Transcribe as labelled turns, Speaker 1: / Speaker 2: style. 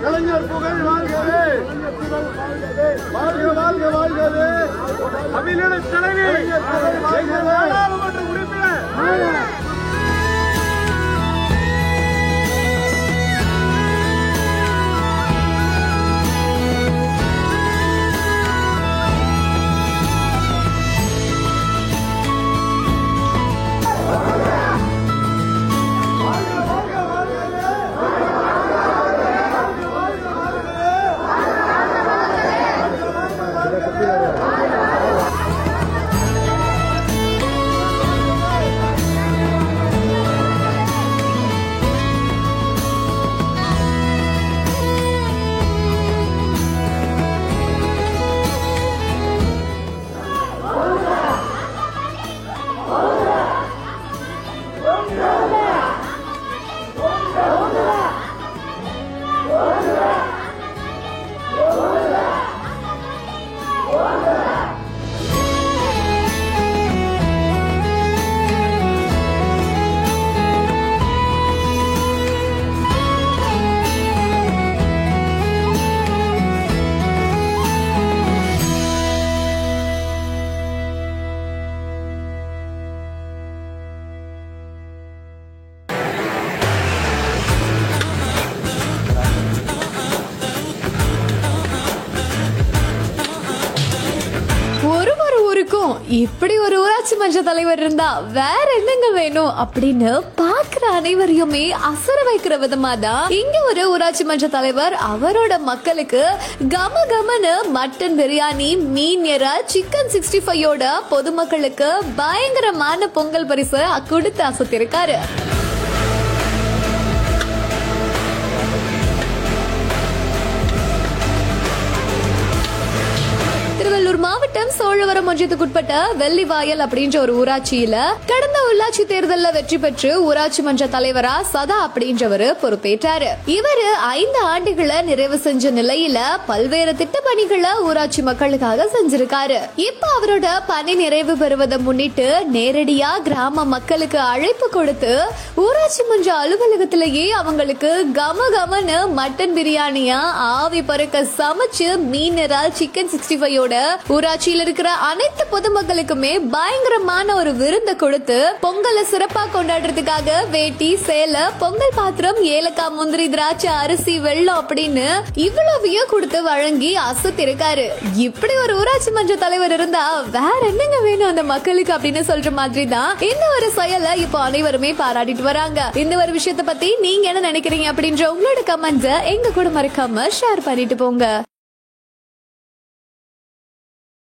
Speaker 1: கலைஞர் புகழ் வாழ்கவே, வாழ்க வாழ்க வாழ்கவே. தமிழக தலைவி நாடாளுமன்ற உறுப்பினர்
Speaker 2: இப்படி ஒரு ஊராட்சி மன்ற தலைவர் இருந்தா வேற என்னங்க வேணும் அப்படின்னு பாக்குற அனைவரையுமே அசர வைக்கிற விதமா தான் இங்க ஒரு ஊராட்சி மன்ற தலைவர் அவரோட மக்களுக்கு கம கமனு மட்டன் பிரியாணி, மீன் இறால், சிக்கன் 65 பொதுமக்களுக்கு பயங்கரமான பொங்கல் பரிசு கொடுத்து அசத்திருக்காரு. திருவள்ளூர் மாவட்டம் சோழவரம் ஒன்றியத்துக்குட்பட்ட வெள்ளிவாயல் அப்படின்ற ஒரு ஊராட்சியில கடந்த உள்ளாட்சி தேர்தலில் வெற்றி பெற்று ஊராட்சி மன்ற தலைவரா சதா அப்படின்றவரு பொறுப்பேற்றாரு. இவரு 5 ஆண்டுகளை நிறைவு செஞ்ச நிலையில பல்வேறு திட்ட பணிகளை ஊராட்சி மக்களுக்காக செஞ்சிருக்காரு. இப்ப அவரோட பணி நிறைவு பெறுவதை முன்னிட்டு நேரடியா கிராம மக்களுக்கு அழைப்பு கொடுத்து ஊராட்சி மன்ற அலுவலகத்திலேயே அவங்களுக்கு கம கமனு மட்டன் பிரியாணியா ஆவி பறக்க சமைச்சு மீன் இறால், சிக்கன் 65 ஊராட்சியில் இருக்கிற அனைத்து பொதுமக்களுக்குமே பயங்கரமான ஒரு விருந்தை கொடுத்து பொங்கலை சிறப்பா கொண்டாடுறதுக்காக வேட்டி, சேலை, பொங்கல் பாத்திரம், ஏலக்காய், முந்திரி, திராட்சை, அரிசி, வெள்ளம் அப்படின்னு இவ்வளவையும் கொடுத்து வழங்கி அசத்திருக்காரு. இப்படி ஒரு ஊராட்சி மன்ற தலைவர் இருந்தா வேற என்னங்க வேணும் அந்த மக்களுக்கு அப்படின்னு சொல்ற மாதிரி தான் இந்த ஒரு செயலை இப்போ அனைவருமே பாராட்டிட்டு வராங்க. இந்த ஒரு விஷயத்தை பத்தி நீங்க என்ன நினைக்கிறீங்க அப்படின்ற உங்களோட கமெண்ட்ஸை எங்க கூட மறக்காம ஷேர் பண்ணிட்டு போங்க.